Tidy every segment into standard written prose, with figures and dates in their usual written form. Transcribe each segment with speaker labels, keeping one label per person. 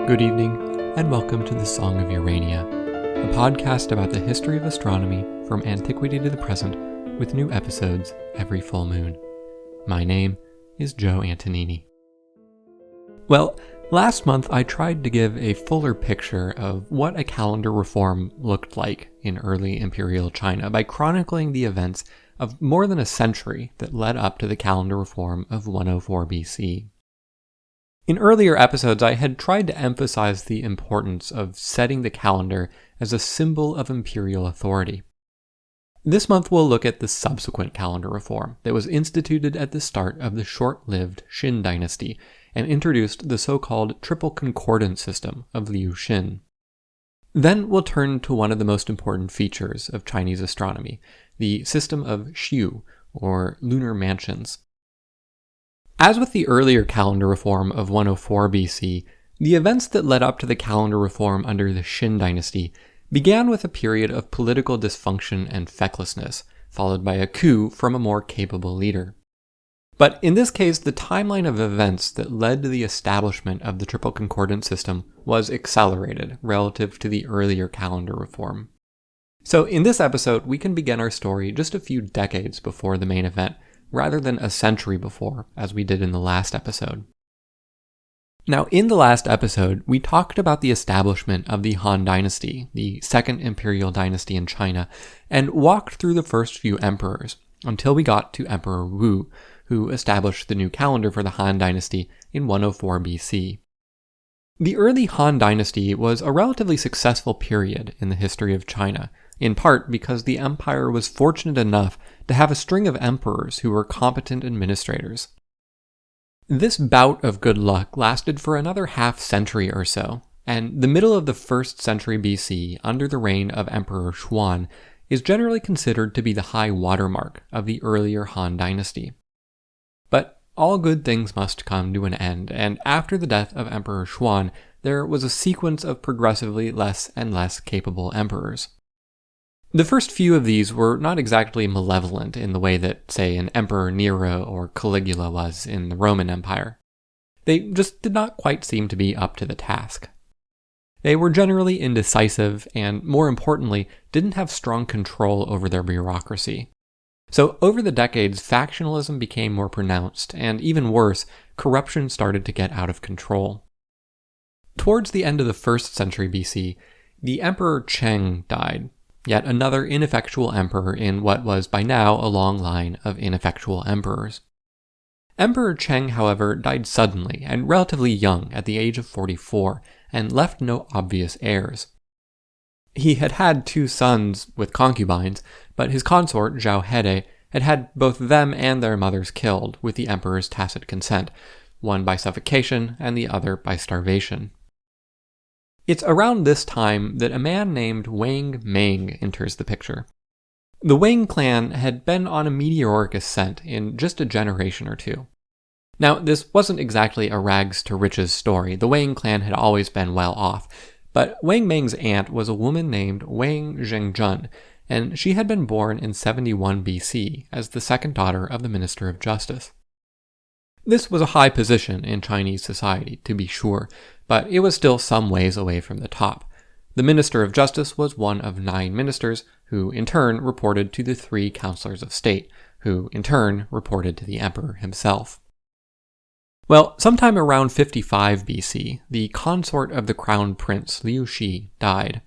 Speaker 1: Good evening, and welcome to the Song of Urania, a podcast about the history of astronomy from antiquity to the present, with new episodes every full moon. My name is Joe Antonini. Well, last month I tried to give a fuller picture of what a calendar reform looked like in early imperial China by chronicling the events of more than a century that led up to the calendar reform of 104 BC. In earlier episodes, I had tried to emphasize the importance of setting the calendar as a symbol of imperial authority. This month we'll look at the subsequent calendar reform that was instituted at the start of the short-lived Xin Dynasty and introduced the so-called triple concordance system of Liu Xin. Then we'll turn to one of the most important features of Chinese astronomy, the system of xiu, or lunar mansions. As with the earlier calendar reform of 104 BC, the events that led up to the calendar reform under the Xin Dynasty began with a period of political dysfunction and fecklessness, followed by a coup from a more capable leader. But in this case, the timeline of events that led to the establishment of the triple concordance system was accelerated relative to the earlier calendar reform. So in this episode, we can begin our story just a few decades before the main event, rather than a century before, as we did in the last episode. Now, in the last episode, we talked about the establishment of the Han Dynasty, the second imperial dynasty in China, and walked through the first few emperors, until we got to Emperor Wu, who established the new calendar for the Han Dynasty in 104 BC. The early Han Dynasty was a relatively successful period in the history of China, in part because the empire was fortunate enough to have a string of emperors who were competent administrators. This bout of good luck lasted for another half-century or so, and the middle of the 1st century BC, under the reign of Emperor Huan, is generally considered to be the high watermark of the earlier Han Dynasty. But all good things must come to an end, and after the death of Emperor Huan, there was a sequence of progressively less and less capable emperors. The first few of these were not exactly malevolent in the way that, say, an Emperor Nero or Caligula was in the Roman Empire. They just did not quite seem to be up to the task. They were generally indecisive and, more importantly, didn't have strong control over their bureaucracy. So over the decades, factionalism became more pronounced, and even worse, corruption started to get out of control. Towards the end of the 1st century BC, the Emperor Cheng died, yet another ineffectual emperor in what was by now a long line of ineffectual emperors. Emperor Cheng, however, died suddenly and relatively young at the age of 44, and left no obvious heirs. He had had 2 sons with concubines, but his consort, Zhao Hede, had had both them and their mothers killed with the emperor's tacit consent, one by suffocation and the other by starvation. It's around this time that a man named Wang Mang enters the picture. The Wang clan had been on a meteoric ascent in just a generation or two. Now, this wasn't exactly a rags to riches story. The Wang clan had always been well off, but Wang Mang's aunt was a woman named Wang Zhengjun, and she had been born in 71 BC as the second daughter of the Minister of Justice. This was a high position in Chinese society, to be sure, but it was still some ways away from the top. The Minister of Justice was one of 9 ministers, who in turn reported to the 3 counselors of state, who in turn reported to the emperor himself. Well, sometime around 55 BC, the consort of the crown prince, Liu Xin, died.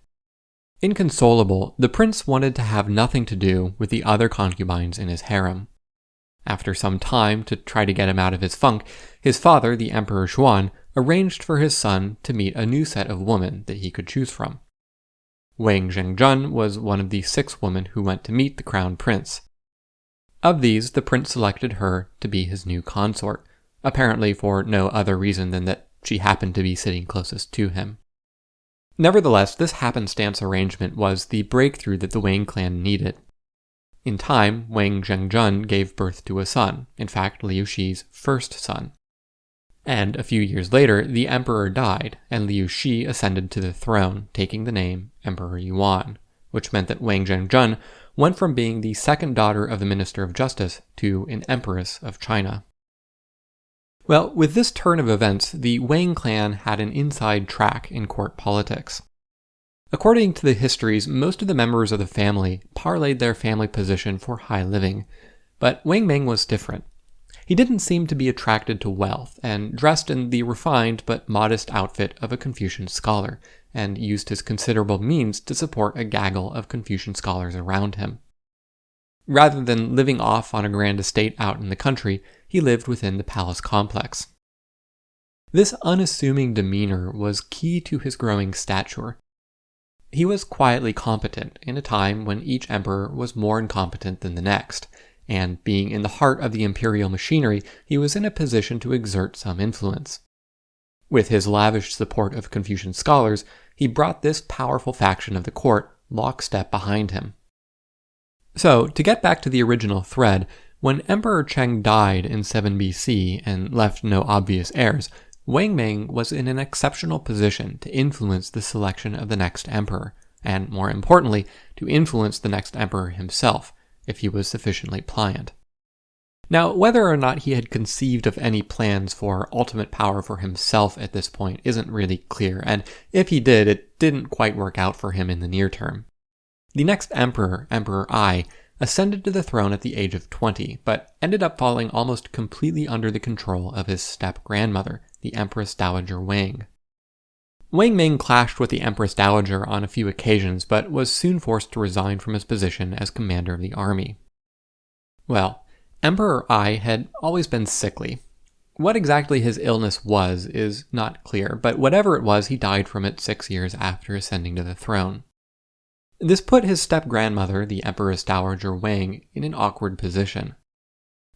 Speaker 1: Inconsolable, the prince wanted to have nothing to do with the other concubines in his harem. After some time to try to get him out of his funk, his father, the Emperor Xuan, arranged for his son to meet a new set of women that he could choose from. Wang Zhengjun was one of the 6 women who went to meet the crown prince. Of these, the prince selected her to be his new consort, apparently for no other reason than that she happened to be sitting closest to him. Nevertheless, this happenstance arrangement was the breakthrough that the Wang clan needed. In time, Wang Zhengjun gave birth to a son, in fact Liu Xi's first son. And a few years later, the emperor died, and Liu Xi ascended to the throne, taking the name Emperor Yuan, which meant that Wang Zhengjun went from being the second daughter of the Minister of Justice to an empress of China. Well, with this turn of events, the Wang clan had an inside track in court politics. According to the histories, most of the members of the family parlayed their family position for high living, but Wang Mang was different. He didn't seem to be attracted to wealth, and dressed in the refined but modest outfit of a Confucian scholar, and used his considerable means to support a gaggle of Confucian scholars around him. Rather than living off on a grand estate out in the country, he lived within the palace complex. This unassuming demeanor was key to his growing stature. He was quietly competent in a time when each emperor was more incompetent than the next, and being in the heart of the imperial machinery, he was in a position to exert some influence. With his lavish support of Confucian scholars, he brought this powerful faction of the court lockstep behind him. So, to get back to the original thread, when Emperor Cheng died in 7 BC and left no obvious heirs, Wang Mang was in an exceptional position to influence the selection of the next emperor, and more importantly, to influence the next emperor himself, if he was sufficiently pliant. Now, whether or not he had conceived of any plans for ultimate power for himself at this point isn't really clear, and if he did, it didn't quite work out for him in the near term. The next emperor, Emperor Ai, ascended to the throne at the age of 20, but ended up falling almost completely under the control of his step-grandmother, the Empress Dowager Wang. Wang Mang clashed with the Empress Dowager on a few occasions, but was soon forced to resign from his position as commander of the army. Well, Emperor Ai had always been sickly. What exactly his illness was is not clear, but whatever it was, he died from it 6 years after ascending to the throne. This put his step-grandmother, the Empress Dowager Wang, in an awkward position.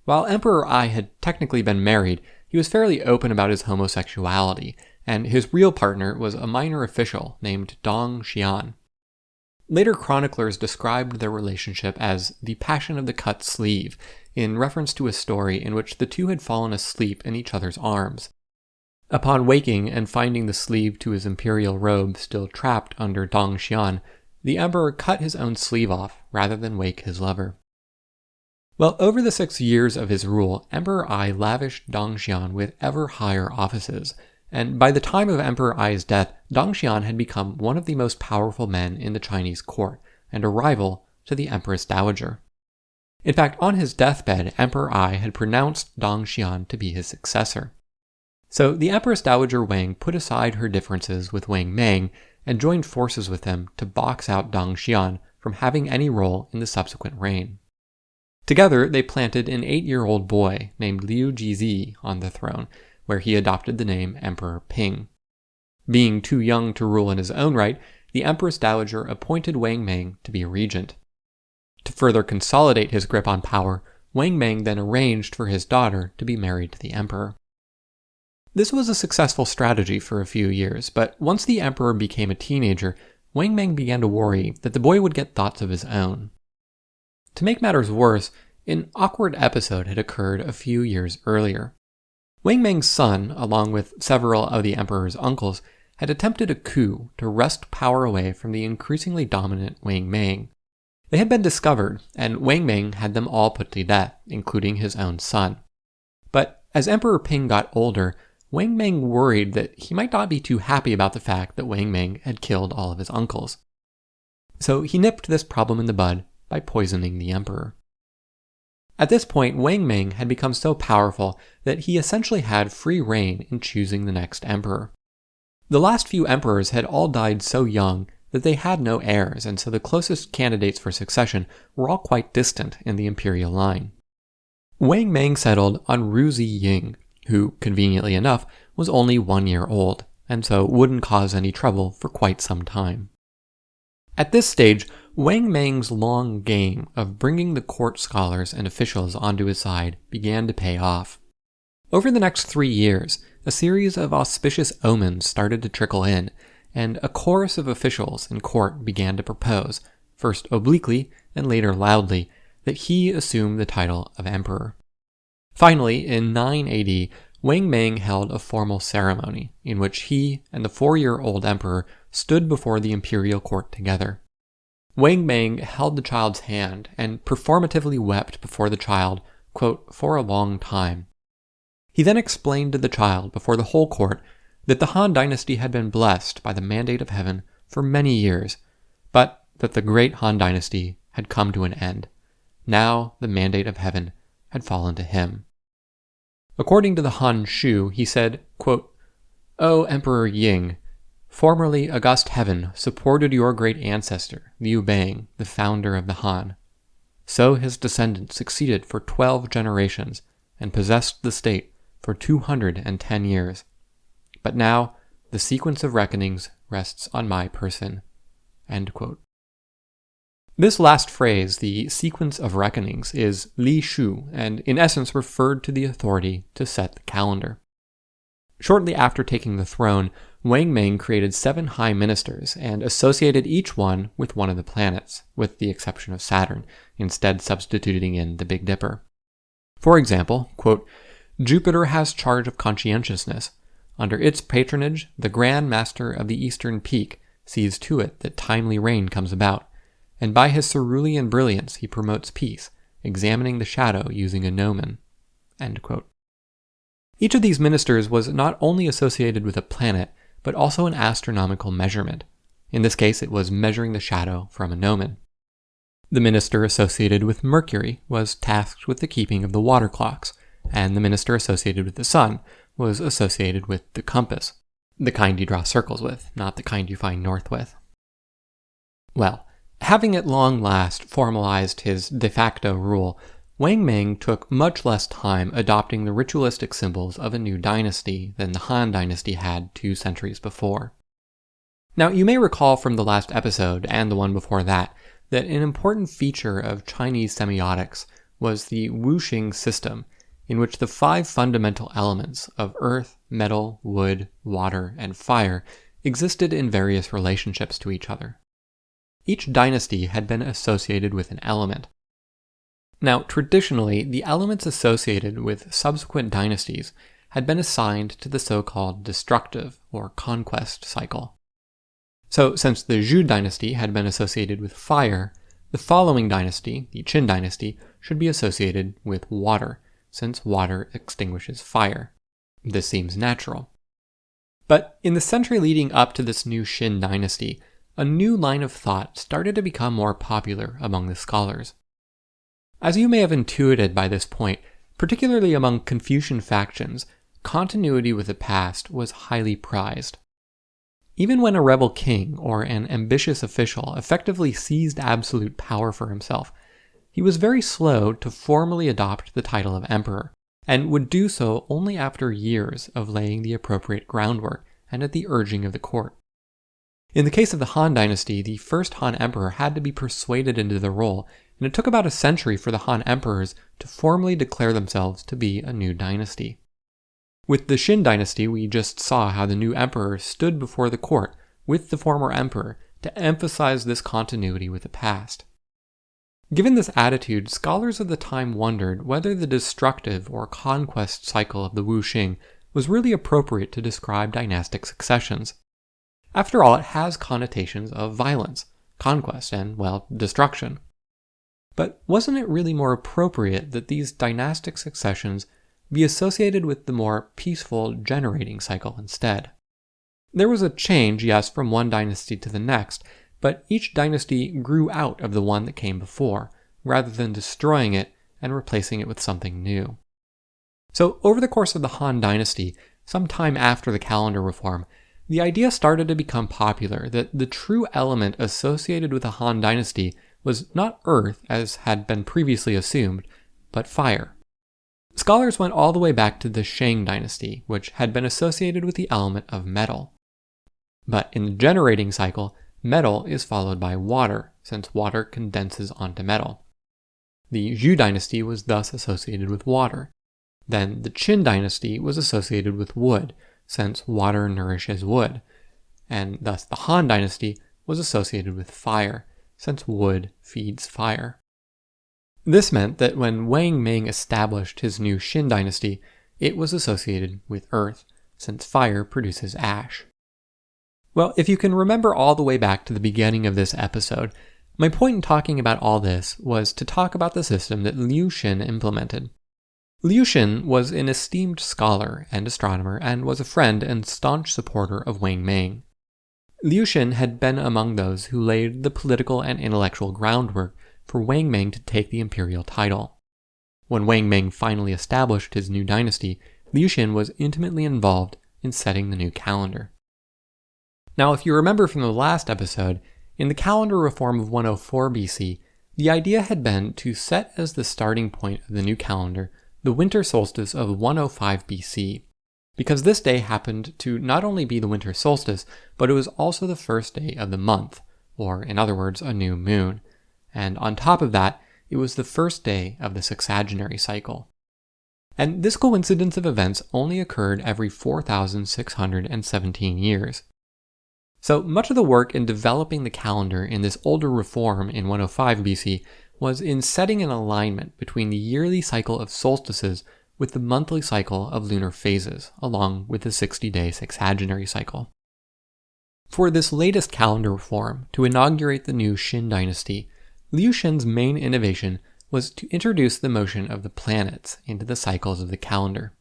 Speaker 1: While Emperor Ai had technically been married, he was fairly open about his homosexuality, and his real partner was a minor official named Dong Xian. Later chroniclers described their relationship as the passion of the cut sleeve, in reference to a story in which the two had fallen asleep in each other's arms. Upon waking and finding the sleeve to his imperial robe still trapped under Dong Xian, the emperor cut his own sleeve off rather than wake his lover. Well, over the 6 years of his rule, Emperor Ai lavished Dong Xian with ever higher offices, and by the time of Emperor Ai's death, Dong Xian had become one of the most powerful men in the Chinese court, and a rival to the Empress Dowager. In fact, on his deathbed, Emperor Ai had pronounced Dong Xian to be his successor. So the Empress Dowager Wang put aside her differences with Wang Mang and joined forces with him to box out Dong Xian from having any role in the subsequent reign. Together, they planted an 8-year-old boy named Liu Xin on the throne, where he adopted the name Emperor Ping. Being too young to rule in his own right, the Empress Dowager appointed Wang Mang to be regent. To further consolidate his grip on power, Wang Mang then arranged for his daughter to be married to the emperor. This was a successful strategy for a few years, but once the emperor became a teenager, Wang Mang began to worry that the boy would get thoughts of his own. To make matters worse, an awkward episode had occurred a few years earlier. Wang Mang's son, along with several of the emperor's uncles, had attempted a coup to wrest power away from the increasingly dominant Wang Mang. They had been discovered, and Wang Mang had them all put to death, including his own son. But as Emperor Ping got older, Wang Mang worried that he might not be too happy about the fact that Wang Mang had killed all of his uncles. So he nipped this problem in the bud by poisoning the emperor. At this point, Wang Mang had become so powerful that he essentially had free reign in choosing the next emperor. The last few emperors had all died so young that they had no heirs, and so the closest candidates for succession were all quite distant in the imperial line. Wang Mang settled on Ru Ziying, who, conveniently enough, was only 1 year old, and so wouldn't cause any trouble for quite some time. At this stage, Wang Mang's long game of bringing the court scholars and officials onto his side began to pay off. Over the next 3 years, a series of auspicious omens started to trickle in, and a chorus of officials in court began to propose, first obliquely and later loudly, that he assume the title of emperor. Finally, in 9 AD, Wang Mang held a formal ceremony in which he and the 4-year-old emperor stood before the imperial court together. Wang Mang held the child's hand and performatively wept before the child, quote, for a long time. He then explained to the child before the whole court that the Han Dynasty had been blessed by the mandate of heaven for many years, but that the great Han Dynasty had come to an end. Now the mandate of heaven had fallen to him. According to the Han Shu, he said, quote, "O Emperor Ying, formerly august heaven supported your great ancestor, Liu Bang, the founder of the Han. So his descendants succeeded for 12 generations and possessed the state for 210 years. But now the sequence of reckonings rests on my person." End quote. This last phrase, the sequence of reckonings, is Li Shu, and in essence referred to the authority to set the calendar. Shortly after taking the throne, Wang Mang created 7 high ministers and associated each one with one of the planets, with the exception of Saturn, instead substituting in the Big Dipper. For example, quote, "Jupiter has charge of conscientiousness. Under its patronage, the Grand Master of the Eastern Peak sees to it that timely rain comes about, and by his cerulean brilliance he promotes peace, examining the shadow using a gnomon." End quote. Each of these ministers was not only associated with a planet, but also an astronomical measurement. In this case, it was measuring the shadow from a gnomon. The minister associated with Mercury was tasked with the keeping of the water clocks, and the minister associated with the sun was associated with the compass, the kind you draw circles with, not the kind you find north with. Well, having at long last formalized his de facto rule, Wang Mang took much less time adopting the ritualistic symbols of a new dynasty than the Han Dynasty had 2 centuries before. Now, you may recall from the last episode, and the one before that an important feature of Chinese semiotics was the wuxing system, in which the 5 fundamental elements of earth, metal, wood, water, and fire existed in various relationships to each other. Each dynasty had been associated with an element. Now, traditionally, the elements associated with subsequent dynasties had been assigned to the so-called destructive or conquest cycle. So, since the Zhou dynasty had been associated with fire, the following dynasty, the Qin dynasty, should be associated with water, since water extinguishes fire. This seems natural. But in the century leading up to this new Xin dynasty, a new line of thought started to become more popular among the scholars. As you may have intuited by this point, particularly among Confucian factions, continuity with the past was highly prized. Even when a rebel king or an ambitious official effectively seized absolute power for himself, he was very slow to formally adopt the title of emperor, and would do so only after years of laying the appropriate groundwork and at the urging of the court. In the case of the Han Dynasty, the first Han emperor had to be persuaded into the role, and it took about a century for the Han emperors to formally declare themselves to be a new dynasty. With the Xin Dynasty, we just saw how the new emperor stood before the court with the former emperor to emphasize this continuity with the past. Given this attitude, scholars of the time wondered whether the destructive or conquest cycle of the wuxing was really appropriate to describe dynastic successions. After all, it has connotations of violence, conquest, and, well, destruction. But wasn't it really more appropriate that these dynastic successions be associated with the more peaceful generating cycle instead? There was a change, yes, from one dynasty to the next, but each dynasty grew out of the one that came before, rather than destroying it and replacing it with something new. So over the course of the Han Dynasty, some time after the calendar reform, the idea started to become popular that the true element associated with the Han Dynasty was not earth, as had been previously assumed, but fire. Scholars went all the way back to the Shang Dynasty, which had been associated with the element of metal. But in the generating cycle, metal is followed by water, since water condenses onto metal. The Zhou Dynasty was thus associated with water. Then the Qin Dynasty was associated with wood, since water nourishes wood, and thus the Han Dynasty was associated with fire, since wood feeds fire. This meant that when Wang Mang established his new Xin Dynasty, it was associated with earth, since fire produces ash. Well, if you can remember all the way back to the beginning of this episode, my point in talking about all this was to talk about the system that Liu Xin implemented. Liu Xin was an esteemed scholar and astronomer and was a friend and staunch supporter of Wang Mang. Liu Xin had been among those who laid the political and intellectual groundwork for Wang Mang to take the imperial title. When Wang Mang finally established his new dynasty, Liu Xin was intimately involved in setting the new calendar. Now, if you remember from the last episode, in the calendar reform of 104 BC, the idea had been to set as the starting point of the new calendar the winter solstice of 105 BC, because this day happened to not only be the winter solstice, but it was also the first day of the month, or in other words, a new moon. And on top of that, it was the first day of the sexagenary cycle. And this coincidence of events only occurred every 4,617 years. So much of the work in developing the calendar in this older reform in 105 BC was in setting an alignment between the yearly cycle of solstices with the monthly cycle of lunar phases, along with the 60-day sexagenary cycle. For this latest calendar reform, to inaugurate the new Xin Dynasty, Liu Xin's main innovation was to introduce the motion of the planets into the cycles of the calendar.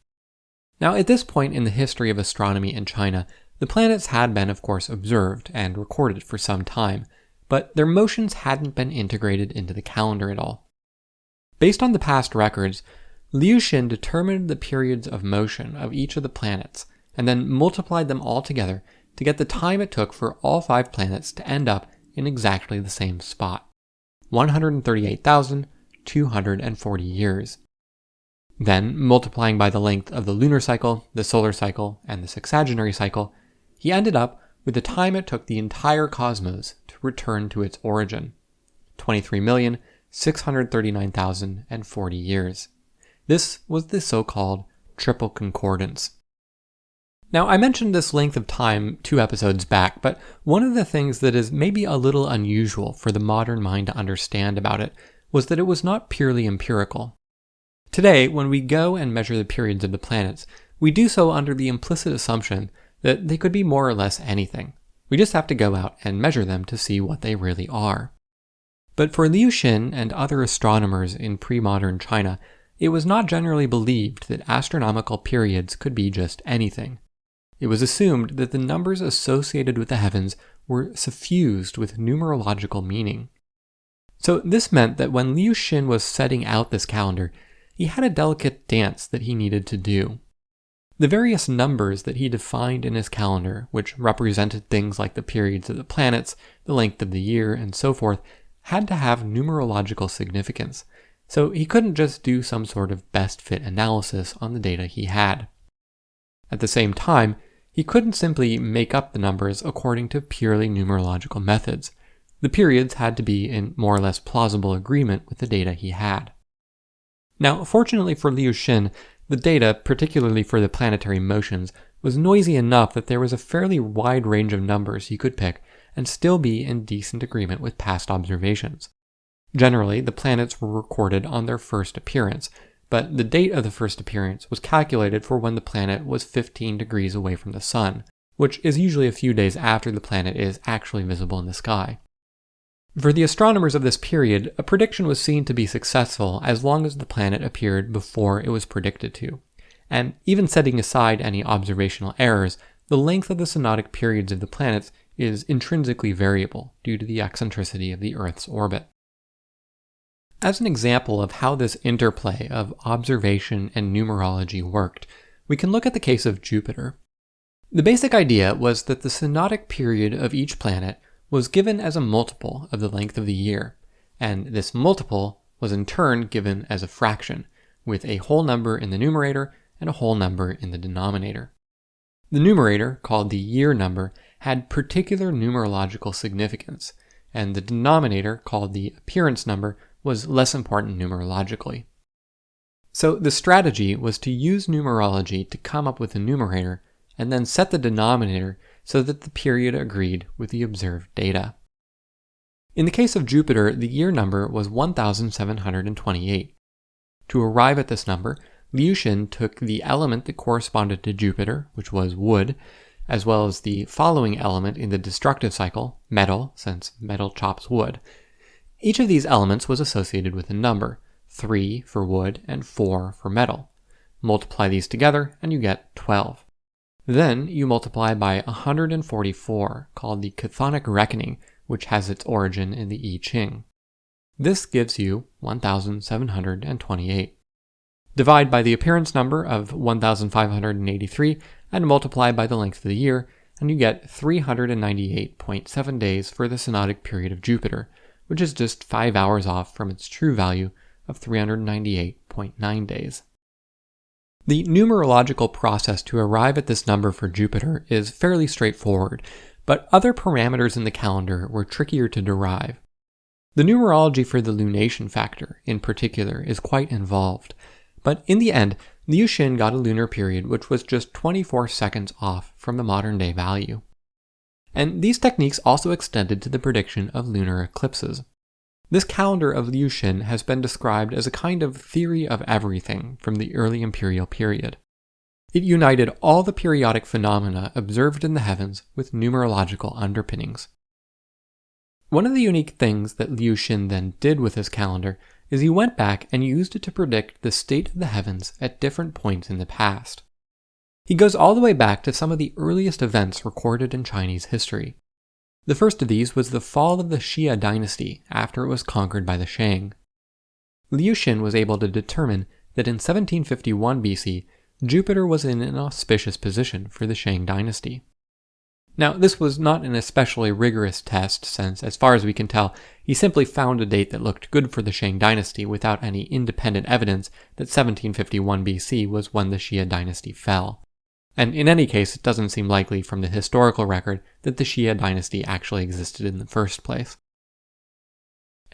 Speaker 1: Now, at this point in the history of astronomy in China, the planets had been, of course, observed and recorded for some time, but their motions hadn't been integrated into the calendar at all. Based on the past records, Liu Xin determined the periods of motion of each of the planets, and then multiplied them all together to get the time it took for all 5 planets to end up in exactly the same spot, 138,240 years. Then, multiplying by the length of the lunar cycle, the solar cycle, and the sexagenary cycle, he ended up with the time it took the entire cosmos to return to its origin, 23,639,040 years. This was the so-called triple concordance. Now, I mentioned this length of time 2 episodes back, but one of the things that is maybe a little unusual for the modern mind to understand about it was that it was not purely empirical. Today, when we go and measure the periods of the planets, we do so under the implicit assumption that they could be more or less anything. We just have to go out and measure them to see what they really are. But for Liu Xin and other astronomers in pre-modern China, it was not generally believed that astronomical periods could be just anything. It was assumed that the numbers associated with the heavens were suffused with numerological meaning. So this meant that when Liu Xin was setting out this calendar, he had a delicate dance that he needed to do. The various numbers that he defined in his calendar, which represented things like the periods of the planets, the length of the year, and so forth, had to have numerological significance, so he couldn't just do some sort of best fit analysis on the data he had. At the same time, he couldn't simply make up the numbers according to purely numerological methods. The periods had to be in more or less plausible agreement with the data he had. Now, fortunately for Liu Xin, the data, particularly for the planetary motions, was noisy enough that there was a fairly wide range of numbers he could pick and still be in decent agreement with past observations. Generally, the planets were recorded on their first appearance, but the date of the first appearance was calculated for when the planet was 15 degrees away from the Sun, which is usually a few days after the planet is actually visible in the sky. For the astronomers of this period, a prediction was seen to be successful as long as the planet appeared before it was predicted to. And even setting aside any observational errors, the length of the synodic periods of the planets is intrinsically variable due to the eccentricity of the Earth's orbit. As an example of how this interplay of observation and numerology worked, we can look at the case of Jupiter. The basic idea was that the synodic period of each planet was given as a multiple of the length of the year, and this multiple was in turn given as a fraction, with a whole number in the numerator and a whole number in the denominator. The numerator, called the year number, had particular numerological significance, and the denominator, called the appearance number, was less important numerologically. So the strategy was to use numerology to come up with a numerator and then set the denominator so that the period agreed with the observed data. In the case of Jupiter, the year number was 1728. To arrive at this number, Liu Xin took the element that corresponded to Jupiter, which was wood, as well as the following element in the destructive cycle, metal, since metal chops wood. Each of these elements was associated with a number, 3 for wood and 4 for metal, Multiply these together and you get 12. Then you multiply by 144, called the chthonic reckoning, which has its origin in the I Ching. This gives you 1,728. Divide by the appearance number of 1,583 and multiply by the length of the year, and you get 398.7 days for the synodic period of Jupiter, which is just 5 hours off from its true value of 398.9 days. The numerological process to arrive at this number for Jupiter is fairly straightforward, but other parameters in the calendar were trickier to derive. The numerology for the lunation factor, in particular, is quite involved, but in the end, Liu Xin got a lunar period which was just 24 seconds off from the modern-day value. And these techniques also extended to the prediction of lunar eclipses. This calendar of Liu Xin has been described as a kind of theory of everything from the early imperial period. It united all the periodic phenomena observed in the heavens with numerological underpinnings. One of the unique things that Liu Xin then did with his calendar is he went back and used it to predict the state of the heavens at different points in the past. He goes all the way back to some of the earliest events recorded in Chinese history. The first of these was the fall of the Xin Dynasty after it was conquered by the Shang. Liu Xin was able to determine that in 1751 BC, Jupiter was in an auspicious position for the Shang Dynasty. Now, this was not an especially rigorous test since, as far as we can tell, he simply found a date that looked good for the Shang Dynasty without any independent evidence that 1751 BC was when the Xin Dynasty fell. And in any case, it doesn't seem likely from the historical record that the Xin Dynasty actually existed in the first place.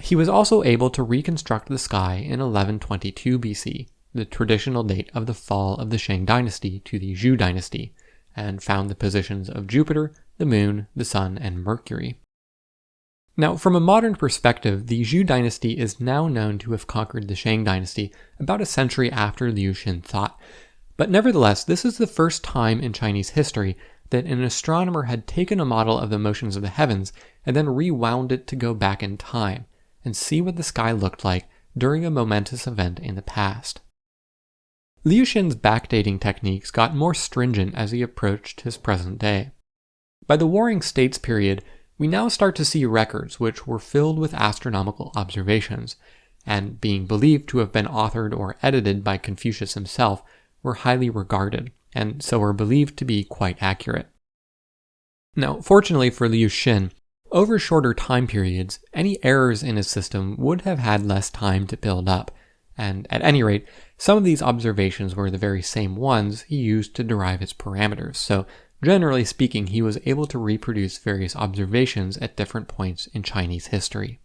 Speaker 1: He was also able to reconstruct the sky in 1122 BC, the traditional date of the fall of the Shang Dynasty to the Zhou Dynasty, and found the positions of Jupiter, the Moon, the Sun, and Mercury. Now, from a modern perspective, the Zhou Dynasty is now known to have conquered the Shang Dynasty about a century after Liu Xin thought, but nevertheless, this is the first time in Chinese history that an astronomer had taken a model of the motions of the heavens and then rewound it to go back in time and see what the sky looked like during a momentous event in the past. Liu Xin's backdating techniques got more stringent as he approached his present day. By the Warring States period, we now start to see records which were filled with astronomical observations, and being believed to have been authored or edited by Confucius himself, were highly regarded, and so were believed to be quite accurate. Now, fortunately for Liu Xin, over shorter time periods, any errors in his system would have had less time to build up, and at any rate, some of these observations were the very same ones he used to derive his parameters, so generally speaking, he was able to reproduce various observations at different points in Chinese history.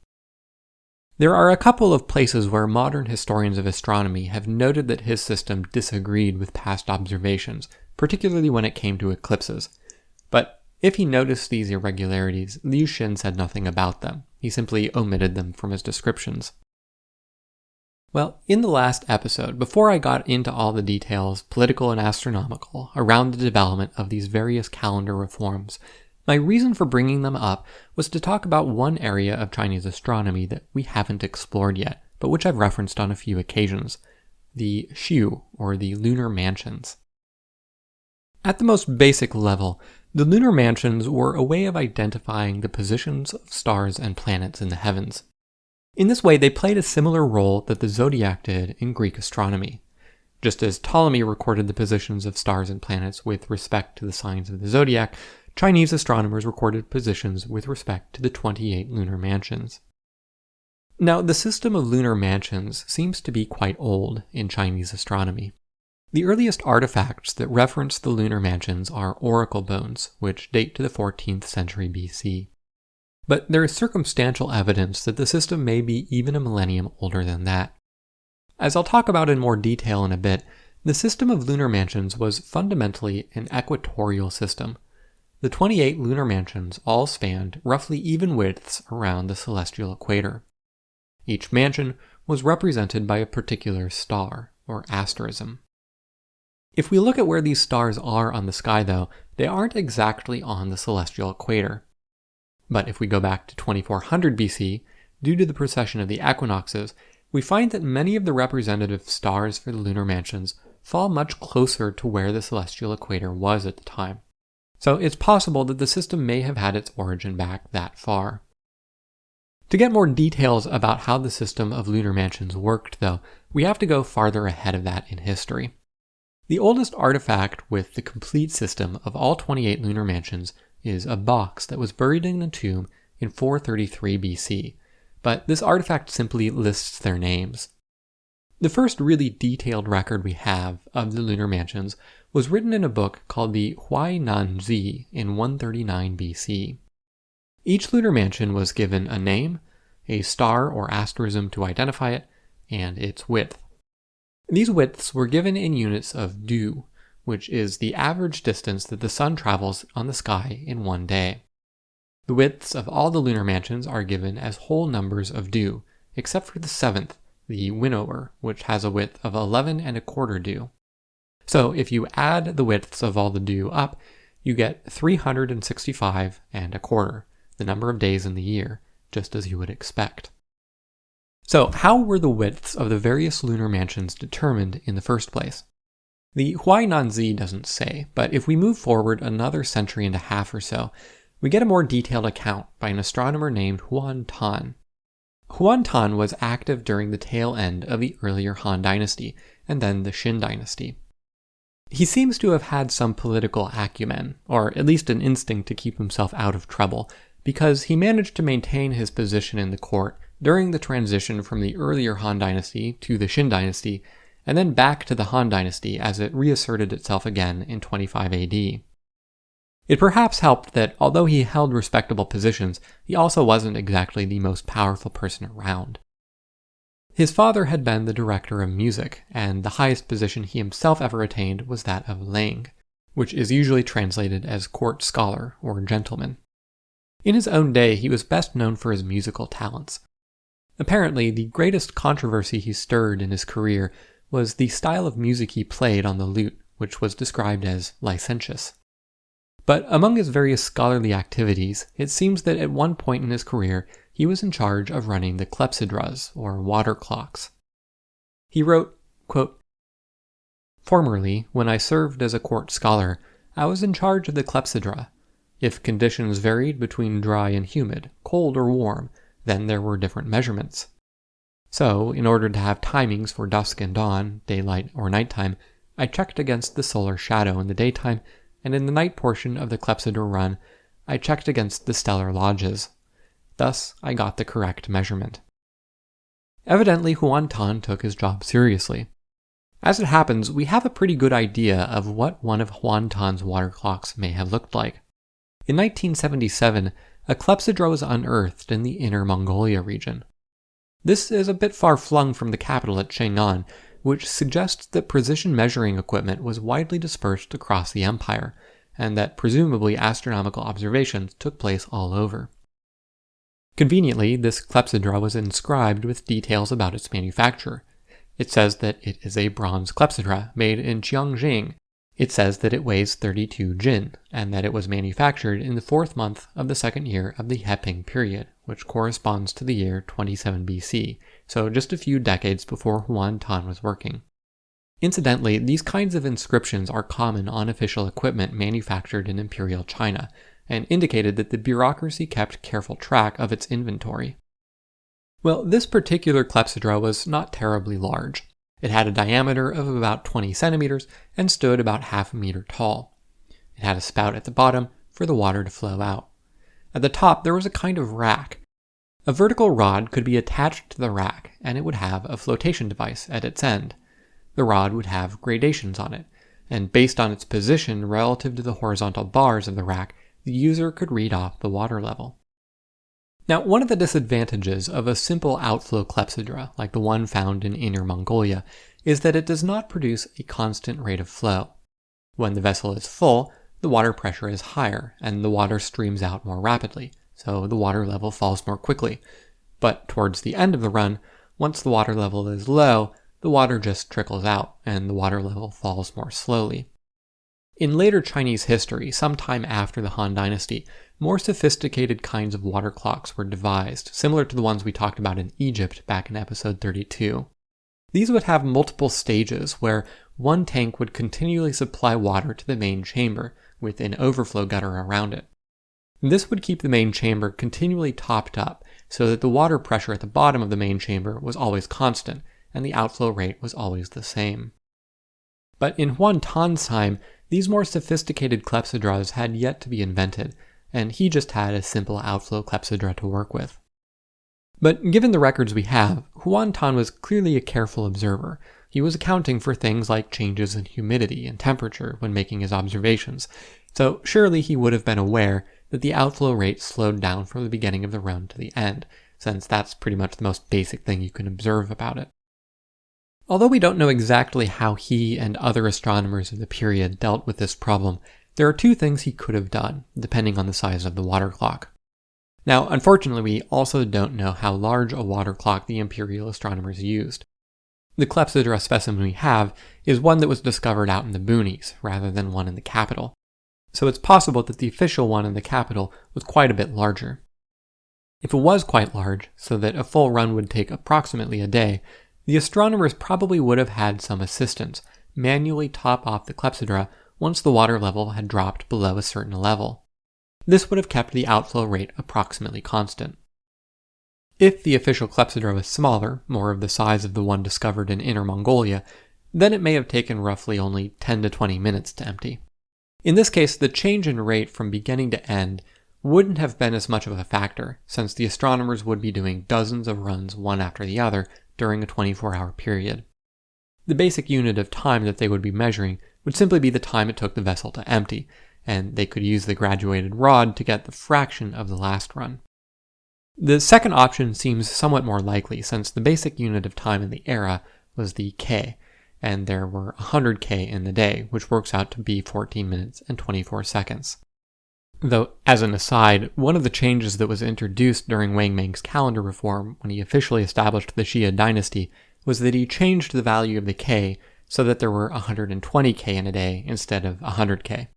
Speaker 1: There are a couple of places where modern historians of astronomy have noted that his system disagreed with past observations, particularly when it came to eclipses. But if he noticed these irregularities, Liu Xin said nothing about them. He simply omitted them from his descriptions. Well, in the last episode, before I got into all the details, political and astronomical, around the development of these various calendar reforms, my reason for bringing them up was to talk about one area of Chinese astronomy that we haven't explored yet, but which I've referenced on a few occasions, the Xiu, or the lunar mansions. At the most basic level, the lunar mansions were a way of identifying the positions of stars and planets in the heavens. In this way, they played a similar role that the zodiac did in Greek astronomy. Just as Ptolemy recorded the positions of stars and planets with respect to the signs of the zodiac, Chinese astronomers recorded positions with respect to the 28 lunar mansions. Now, the system of lunar mansions seems to be quite old in Chinese astronomy. The earliest artifacts that reference the lunar mansions are oracle bones, which date to the 14th century BC. But there is circumstantial evidence that the system may be even a millennium older than that. As I'll talk about in more detail in a bit, the system of lunar mansions was fundamentally an equatorial system. The 28 lunar mansions all spanned roughly even widths around the celestial equator. Each mansion was represented by a particular star, or asterism. If we look at where these stars are on the sky, though, they aren't exactly on the celestial equator. But if we go back to 2400 BC, due to the precession of the equinoxes, we find that many of the representative stars for the lunar mansions fall much closer to where the celestial equator was at the time. So it's possible that the system may have had its origin back that far. To get more details about how the system of lunar mansions worked, though, we have to go farther ahead of that in history. The oldest artifact with the complete system of all 28 lunar mansions is a box that was buried in a tomb in 433 BC, but this artifact simply lists their names. The first really detailed record we have of the lunar mansions was written in a book called the Huan Tan in 139 BC. Each lunar mansion was given a name, a star or asterism to identify it, and its width. These widths were given in units of du, which is the average distance that the sun travels on the sky in one day. The widths of all the lunar mansions are given as whole numbers of du, except for the seventh, the winnower, which has a width of 11¼ du. So if you add the widths of all the du up, you get 365¼ the number of days in the year, just as you would expect. So how were the widths of the various lunar mansions determined in the first place? The Huan Tan doesn't say, but if we move forward another century and a half or so, we get a more detailed account by an astronomer named Huan Tan. Huan Tan was active during the tail end of the earlier Han Dynasty, and then the Xin Dynasty. He seems to have had some political acumen, or at least an instinct to keep himself out of trouble, because he managed to maintain his position in the court during the transition from the earlier Han Dynasty to the Xin Dynasty, and then back to the Han Dynasty as it reasserted itself again in 25 AD. It perhaps helped that although he held respectable positions, he also wasn't exactly the most powerful person around. His father had been the director of music, and the highest position he himself ever attained was that of Lang, which is usually translated as court scholar or gentleman. In his own day, he was best known for his musical talents. Apparently, the greatest controversy he stirred in his career was the style of music he played on the lute, which was described as licentious. But among his various scholarly activities, it seems that at one point in his career, he was in charge of running the clepsydras, or water clocks. He wrote, quote, "Formerly, when I served as a court scholar, I was in charge of the clepsydra. If conditions varied between dry and humid, cold or warm, then there were different measurements. So, in order to have timings for dusk and dawn, daylight or nighttime, I checked against the solar shadow in the daytime, and in the night portion of the clepsydra run, I checked against the stellar lodges. Thus, I got the correct measurement." Evidently, Huan Tan took his job seriously. As it happens, we have a pretty good idea of what one of Huan Tan's water clocks may have looked like. In 1977, a clepsydra was unearthed in the Inner Mongolia region. This is a bit far flung from the capital at Chang'an, which suggests that precision measuring equipment was widely dispersed across the empire, and that presumably astronomical observations took place all over. Conveniently, this clepsydra was inscribed with details about its manufacture. It says that it is a bronze clepsydra made in Jiangxing. It says that it weighs 32 jin, and that it was manufactured in the 4th month of the 2nd year of the Heping period, which corresponds to the year 27 BC, so just a few decades before Huan Tan was working. Incidentally, these kinds of inscriptions are common on official equipment manufactured in Imperial China, and indicated that the bureaucracy kept careful track of its inventory. Well, this particular clepsydra was not terribly large. It had a diameter of about 20 centimeters and stood about half a meter tall. It had a spout at the bottom for the water to flow out. At the top, there was a kind of rack. A vertical rod could be attached to the rack, and it would have a flotation device at its end. The rod would have gradations on it, and based on its position relative to the horizontal bars of the rack, the user could read off the water level. Now, one of the disadvantages of a simple outflow clepsydra, like the one found in Inner Mongolia, is that it does not produce a constant rate of flow. When the vessel is full, the water pressure is higher, and the water streams out more rapidly, so the water level falls more quickly. But towards the end of the run, once the water level is low, the water just trickles out, and the water level falls more slowly. In later Chinese history, sometime after the Han Dynasty, more sophisticated kinds of water clocks were devised, similar to the ones we talked about in Egypt back in episode 32. These would have multiple stages where one tank would continually supply water to the main chamber, with an overflow gutter around it. This would keep the main chamber continually topped up, so that the water pressure at the bottom of the main chamber was always constant, and the outflow rate was always the same. But in Huan Tan's time, these more sophisticated clepsydras had yet to be invented, and he just had a simple outflow clepsydra to work with. But given the records we have, Huan Tan was clearly a careful observer. He was accounting for things like changes in humidity and temperature when making his observations, so surely he would have been aware that the outflow rate slowed down from the beginning of the run to the end, since that's pretty much the most basic thing you can observe about it. Although we don't know exactly how he and other astronomers of the period dealt with this problem, there are two things he could have done, depending on the size of the water clock. Now, unfortunately, we also don't know how large a water clock the imperial astronomers used. The clepsydra specimen we have is one that was discovered out in the boonies, rather than one in the capital. So it's possible that the official one in the capital was quite a bit larger. If it was quite large, so that a full run would take approximately a day, the astronomers probably would have had some assistants manually top off the clepsydra once the water level had dropped below a certain level. This would have kept the outflow rate approximately constant. If the official clepsydra was smaller, more of the size of the one discovered in Inner Mongolia, then it may have taken roughly only 10 to 20 minutes to empty. In this case, the change in rate from beginning to end wouldn't have been as much of a factor, since the astronomers would be doing dozens of runs one after the other during a 24-hour period. The basic unit of time that they would be measuring would simply be the time it took the vessel to empty, and they could use the graduated rod to get the fraction of the last run. The second option seems somewhat more likely, since the basic unit of time in the era was the K, and there were 100 K in the day, which works out to be 14 minutes and 24 seconds. Though, as an aside, one of the changes that was introduced during Wang Mang's calendar reform when he officially established the Xin Dynasty was that he changed the value of the K so that there were 120 K in a day instead of 100 K.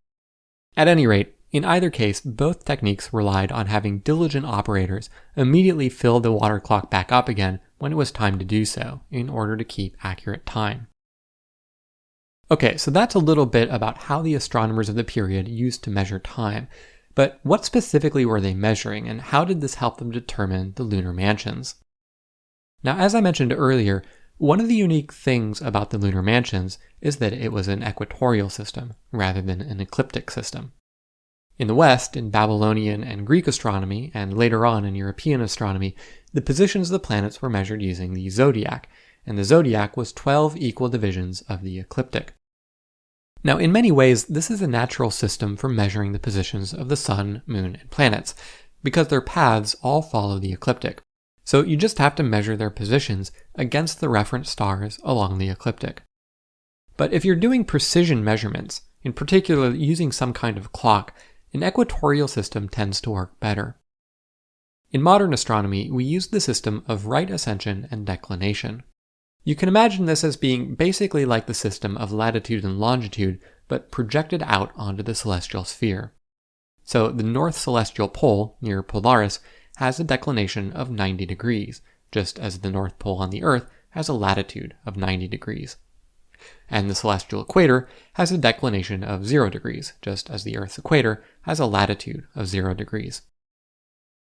Speaker 1: At any rate, in either case, both techniques relied on having diligent operators immediately fill the water clock back up again when it was time to do so, in order to keep accurate time. Okay, so that's a little bit about how the astronomers of the period used to measure time, but what specifically were they measuring, and how did this help them determine the lunar mansions? Now, as I mentioned earlier, one of the unique things about the lunar mansions is that it was an equatorial system, rather than an ecliptic system. In the West, in Babylonian and Greek astronomy, and later on in European astronomy, the positions of the planets were measured using the zodiac, and the zodiac was 12 equal divisions of the ecliptic. Now, in many ways, this is a natural system for measuring the positions of the sun, moon, and planets, because their paths all follow the ecliptic. So you just have to measure their positions against the reference stars along the ecliptic. But if you're doing precision measurements, in particular using some kind of clock, an equatorial system tends to work better. In modern astronomy, we use the system of right ascension and declination. You can imagine this as being basically like the system of latitude and longitude, but projected out onto the celestial sphere. So the north celestial pole, near Polaris, has a declination of 90 degrees, just as the North Pole on the Earth has a latitude of 90 degrees. And the celestial equator has a declination of 0 degrees, just as the Earth's equator has a latitude of 0 degrees.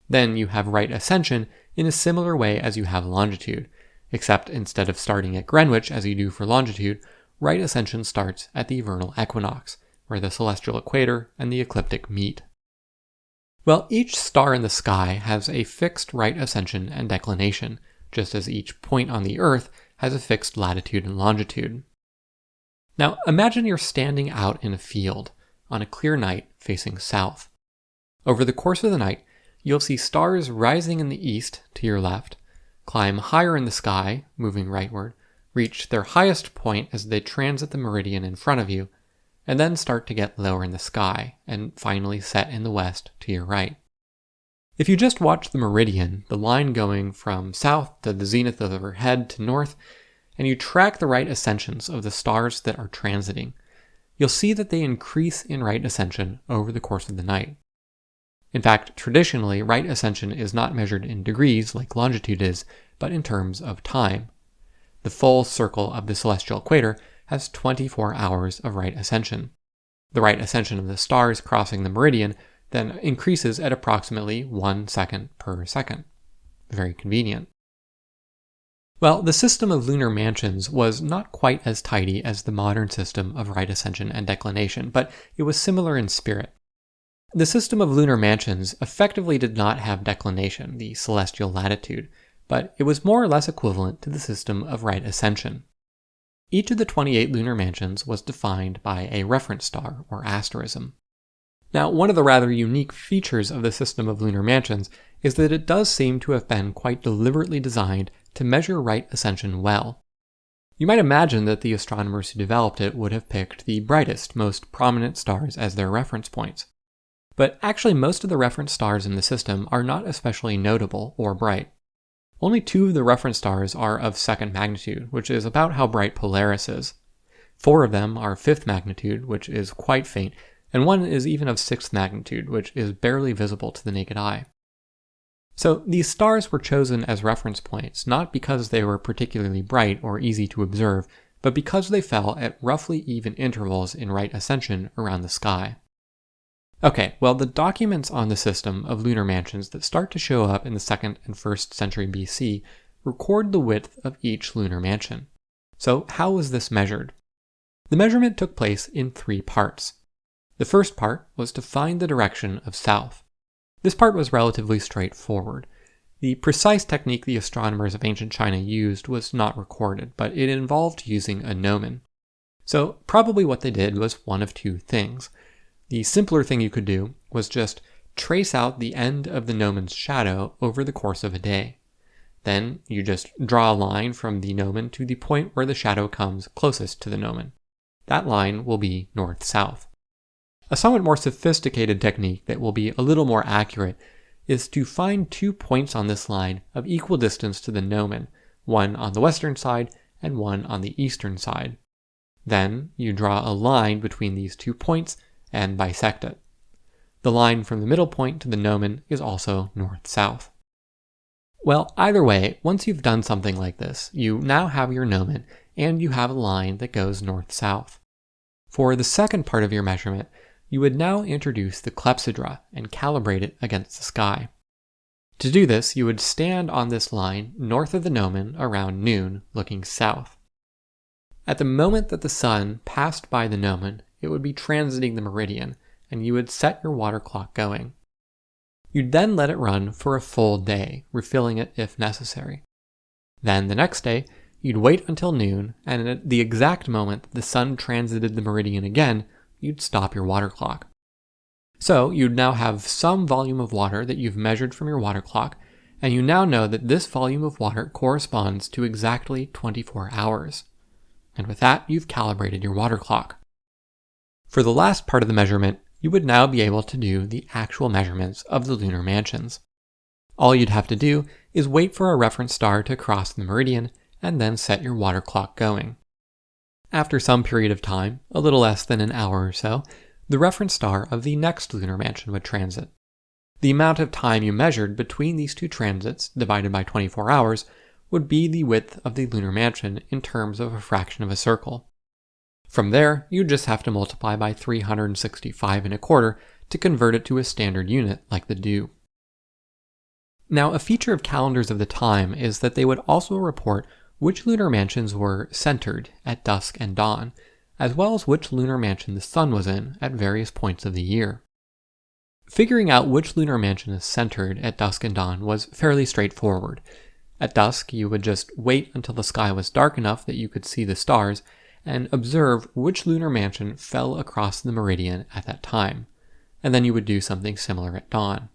Speaker 1: Then you have right ascension in a similar way as you have longitude, except instead of starting at Greenwich as you do for longitude, right ascension starts at the vernal equinox, where the celestial equator and the ecliptic meet. Well, each star in the sky has a fixed right ascension and declination, just as each point on the Earth has a fixed latitude and longitude. Now, imagine you're standing out in a field on a clear night facing south. Over the course of the night, you'll see stars rising in the east to your left, climb higher in the sky, moving rightward, reach their highest point as they transit the meridian in front of you, and then start to get lower in the sky, and finally set in the west to your right. If you just watch the meridian, the line going from south to the zenith overhead to north, and you track the right ascensions of the stars that are transiting, you'll see that they increase in right ascension over the course of the night. In fact, traditionally, right ascension is not measured in degrees like longitude is, but in terms of time. The full circle of the celestial equator has 24 hours of right ascension. The right ascension of the stars crossing the meridian then increases at approximately 1 second per second. Very convenient. Well, the system of lunar mansions was not quite as tidy as the modern system of right ascension and declination, but it was similar in spirit. The system of lunar mansions effectively did not have declination, the celestial latitude, but it was more or less equivalent to the system of right ascension. Each of the 28 lunar mansions was defined by a reference star, or asterism. Now, one of the rather unique features of the system of lunar mansions is that it does seem to have been quite deliberately designed to measure right ascension well. You might imagine that the astronomers who developed it would have picked the brightest, most prominent stars as their reference points. But actually, most of the reference stars in the system are not especially notable or bright. Only 2 of the reference stars are of 2nd magnitude, which is about how bright Polaris is. 4 of them are 5th magnitude, which is quite faint, and 1 is even of 6th magnitude, which is barely visible to the naked eye. So these stars were chosen as reference points not because they were particularly bright or easy to observe, but because they fell at roughly even intervals in right ascension around the sky. Okay, well, the documents on the system of lunar mansions that start to show up in the 2nd and 1st century BC record the width of each lunar mansion. So how was this measured? The measurement took place in 3 parts. The first part was to find the direction of south. This part was relatively straightforward. The precise technique the astronomers of ancient China used was not recorded, but it involved using a gnomon. So probably what they did was one of 2 things. The simpler thing you could do was just trace out the end of the gnomon's shadow over the course of a day. Then you just draw a line from the gnomon to the point where the shadow comes closest to the gnomon. That line will be north-south. A somewhat more sophisticated technique that will be a little more accurate is to find 2 points on this line of equal distance to the gnomon, one on the western side and one on the eastern side. Then you draw a line between these 2 points and bisect it. The line from the middle point to the gnomon is also north-south. Well, either way, once you've done something like this, you now have your gnomon and you have a line that goes north-south. For the second part of your measurement, you would now introduce the clepsydra and calibrate it against the sky. To do this, you would stand on this line north of the gnomon around noon, looking south. At the moment that the sun passed by the gnomon, it would be transiting the meridian, and you would set your water clock going. You'd then let it run for a full day, refilling it if necessary. Then the next day, you'd wait until noon, and at the exact moment that the sun transited the meridian again, you'd stop your water clock. So you'd now have some volume of water that you've measured from your water clock, and you now know that this volume of water corresponds to exactly 24 hours. And with that, you've calibrated your water clock. For the last part of the measurement, you would now be able to do the actual measurements of the lunar mansions. All you'd have to do is wait for a reference star to cross the meridian and then set your water clock going. After some period of time, a little less than an hour or so, the reference star of the next lunar mansion would transit. The amount of time you measured between these 2 transits, divided by 24 hours, would be the width of the lunar mansion in terms of a fraction of a circle. From there, you just have to multiply by 365 1/4 to convert it to a standard unit like the dew. Now, a feature of calendars of the time is that they would also report which lunar mansions were centered at dusk and dawn, as well as which lunar mansion the sun was in at various points of the year. Figuring out which lunar mansion is centered at dusk and dawn was fairly straightforward. At dusk, you would just wait until the sky was dark enough that you could see the stars, and observe which lunar mansion fell across the meridian at that time, and then you would do something similar at dawn.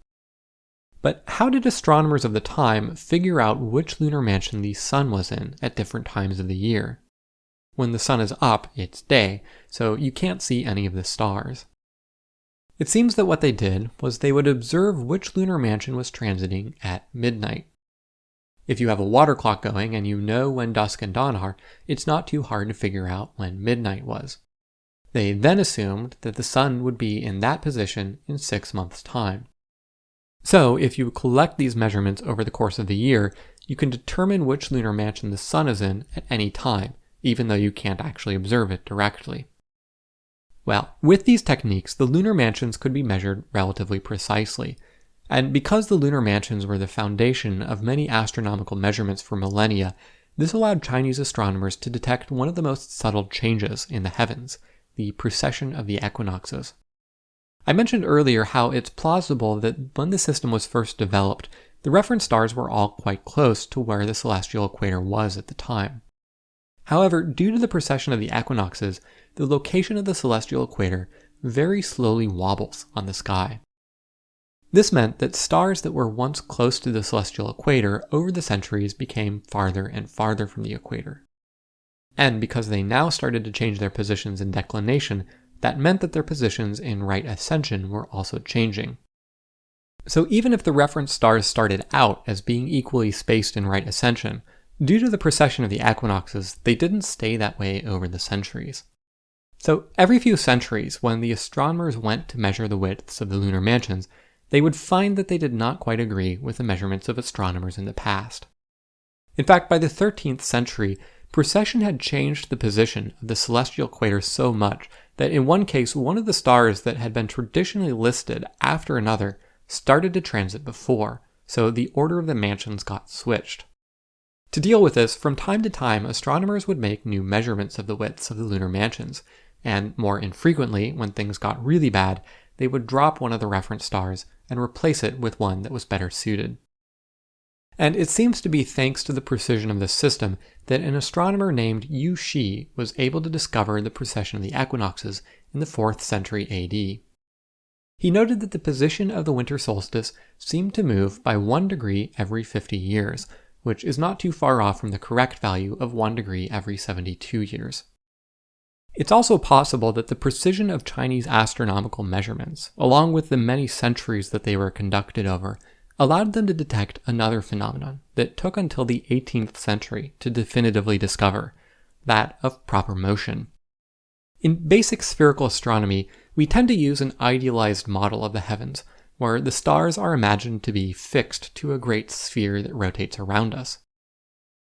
Speaker 1: But how did astronomers of the time figure out which lunar mansion the sun was in at different times of the year? When the sun is up, it's day, so you can't see any of the stars. It seems that what they did was they would observe which lunar mansion was transiting at midnight. If you have a water clock going and you know when dusk and dawn are, it's not too hard to figure out when midnight was. They then assumed that the sun would be in that position in 6 months' time. So, if you collect these measurements over the course of the year, you can determine which lunar mansion the sun is in at any time, even though you can't actually observe it directly. Well, with these techniques, the lunar mansions could be measured relatively precisely, and because the lunar mansions were the foundation of many astronomical measurements for millennia, this allowed Chinese astronomers to detect one of the most subtle changes in the heavens, the precession of the equinoxes. I mentioned earlier how it's plausible that when the system was first developed, the reference stars were all quite close to where the celestial equator was at the time. However, due to the precession of the equinoxes, the location of the celestial equator very slowly wobbles on the sky. This meant that stars that were once close to the celestial equator over the centuries became farther and farther from the equator. And because they now started to change their positions in declination, that meant that their positions in right ascension were also changing. So even if the reference stars started out as being equally spaced in right ascension, due to the precession of the equinoxes, they didn't stay that way over the centuries. So every few centuries, when the astronomers went to measure the widths of the lunar mansions, they would find that they did not quite agree with the measurements of astronomers in the past. In fact, by the 13th century, precession had changed the position of the celestial equator so much that in one case, one of the stars that had been traditionally listed after another started to transit before, so the order of the mansions got switched. To deal with this, from time to time, astronomers would make new measurements of the widths of the lunar mansions, and more infrequently, when things got really bad, they would drop one of the reference stars and replace it with one that was better suited. And it seems to be thanks to the precision of this system that an astronomer named Liu Xin was able to discover the precession of the equinoxes in the 4th century AD. He noted that the position of the winter solstice seemed to move by 1 degree every 50 years, which is not too far off from the correct value of 1 degree every 72 years. It's also possible that the precision of Chinese astronomical measurements, along with the many centuries that they were conducted over, allowed them to detect another phenomenon that took until the 18th century to definitively discover, that of proper motion. In basic spherical astronomy, we tend to use an idealized model of the heavens, where the stars are imagined to be fixed to a great sphere that rotates around us.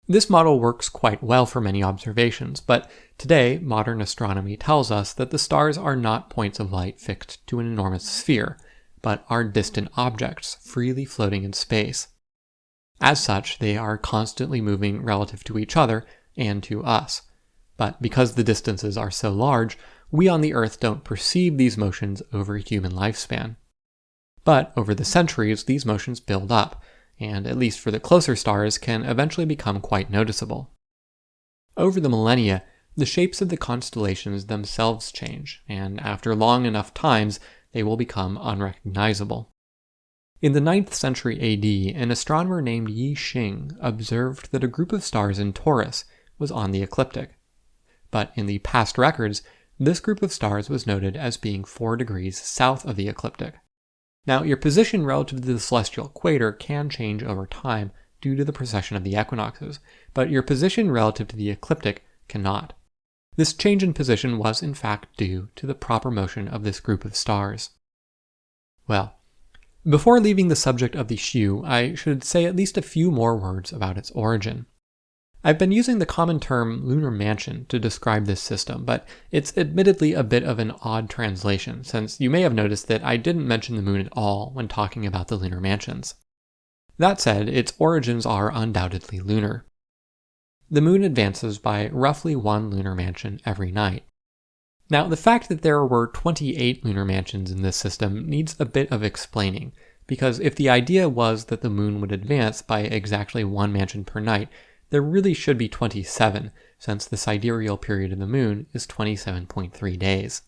Speaker 1: This model works quite well for many observations, but today modern astronomy tells us that the stars are not points of light fixed to an enormous sphere, but are distant objects freely floating in space. As such, they are constantly moving relative to each other and to us. But because the distances are so large, we on the Earth don't perceive these motions over a human lifespan. But over the centuries, these motions build up, and at least for the closer stars, can eventually become quite noticeable. Over the millennia, the shapes of the constellations themselves change, and after long enough times, they will become unrecognizable. In the 9th century AD, an astronomer named Liu Xin observed that a group of stars in Taurus was on the ecliptic. But in the past records, this group of stars was noted as being 4 degrees south of the ecliptic. Now, your position relative to the celestial equator can change over time due to the precession of the equinoxes, but your position relative to the ecliptic cannot. This change in position was in fact due to the proper motion of this group of stars. Well, before leaving the subject of the Xiu, I should say at least a few more words about its origin. I've been using the common term lunar mansion to describe this system, but it's admittedly a bit of an odd translation, since you may have noticed that I didn't mention the moon at all when talking about the lunar mansions. That said, its origins are undoubtedly lunar. The moon advances by roughly 1 lunar mansion every night. Now, the fact that there were 28 lunar mansions in this system needs a bit of explaining, because if the idea was that the moon would advance by exactly 1 mansion per night, there really should be 27, since the sidereal period of the moon is 27.3 days.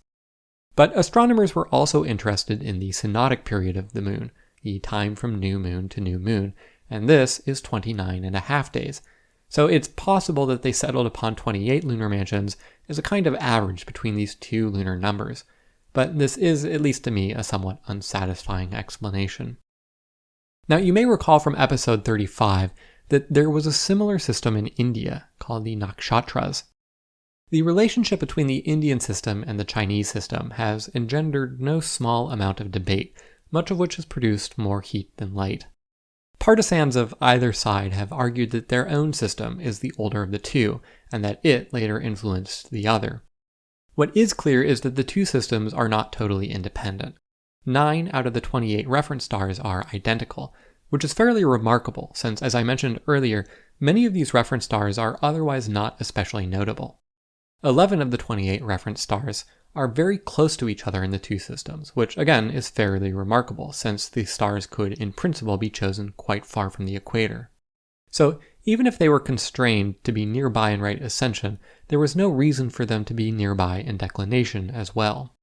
Speaker 1: But astronomers were also interested in the synodic period of the moon, the time from new moon to new moon, and this is 29.5 days. So it's possible that they settled upon 28 lunar mansions as a kind of average between these two lunar numbers, but this is, at least to me, a somewhat unsatisfying explanation. Now, you may recall from episode 35 that there was a similar system in India called the nakshatras. The relationship between the Indian system and the Chinese system has engendered no small amount of debate, much of which has produced more heat than light. partisans of either side have argued that their own system is the older of the two, and that it later influenced the other. What is clear is that the two systems are not totally independent. 9 out of the 28 reference stars are identical, which is fairly remarkable since, as I mentioned earlier, many of these reference stars are otherwise not especially notable. 11 of the 28 reference stars are very close to each other in the two systems, which again is fairly remarkable since the stars could in principle be chosen quite far from the equator. So even if they were constrained to be nearby in right ascension, there was no reason for them to be nearby in declination as well.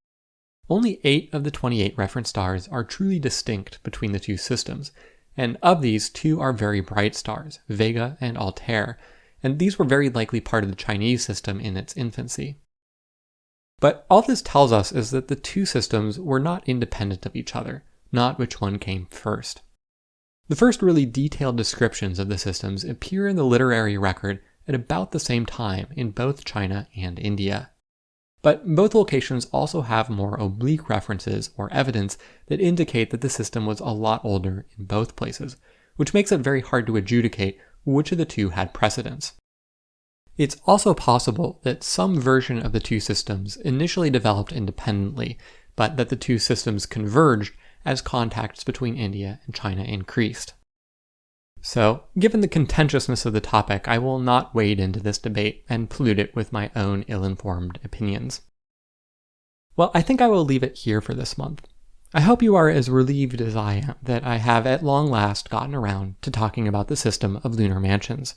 Speaker 1: Only 8 of the 28 reference stars are truly distinct between the two systems, and of these, 2 are very bright stars, Vega and Altair, and these were very likely part of the Chinese system in its infancy. But all this tells us is that the two systems were not independent of each other, not which one came first. The first really detailed descriptions of the systems appear in the literary record at about the same time in both China and India. But both locations also have more oblique references or evidence that indicate that the system was a lot older in both places, which makes it very hard to adjudicate which of the two had precedence. It's also possible that some version of the two systems initially developed independently, but that the two systems converged as contacts between India and China increased. So, given the contentiousness of the topic, I will not wade into this debate and pollute it with my own ill-informed opinions. Well, I think I will leave it here for this month. I hope you are as relieved as I am that I have at long last gotten around to talking about the system of lunar mansions.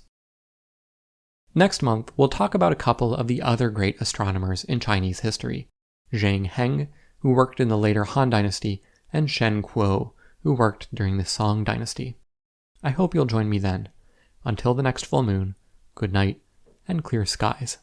Speaker 1: Next month, we'll talk about a couple of the other great astronomers in Chinese history, Zhang Heng, who worked in the later Han Dynasty, and Shen Kuo, who worked during the Song Dynasty. I hope you'll join me then. Until the next full moon, good night and clear skies.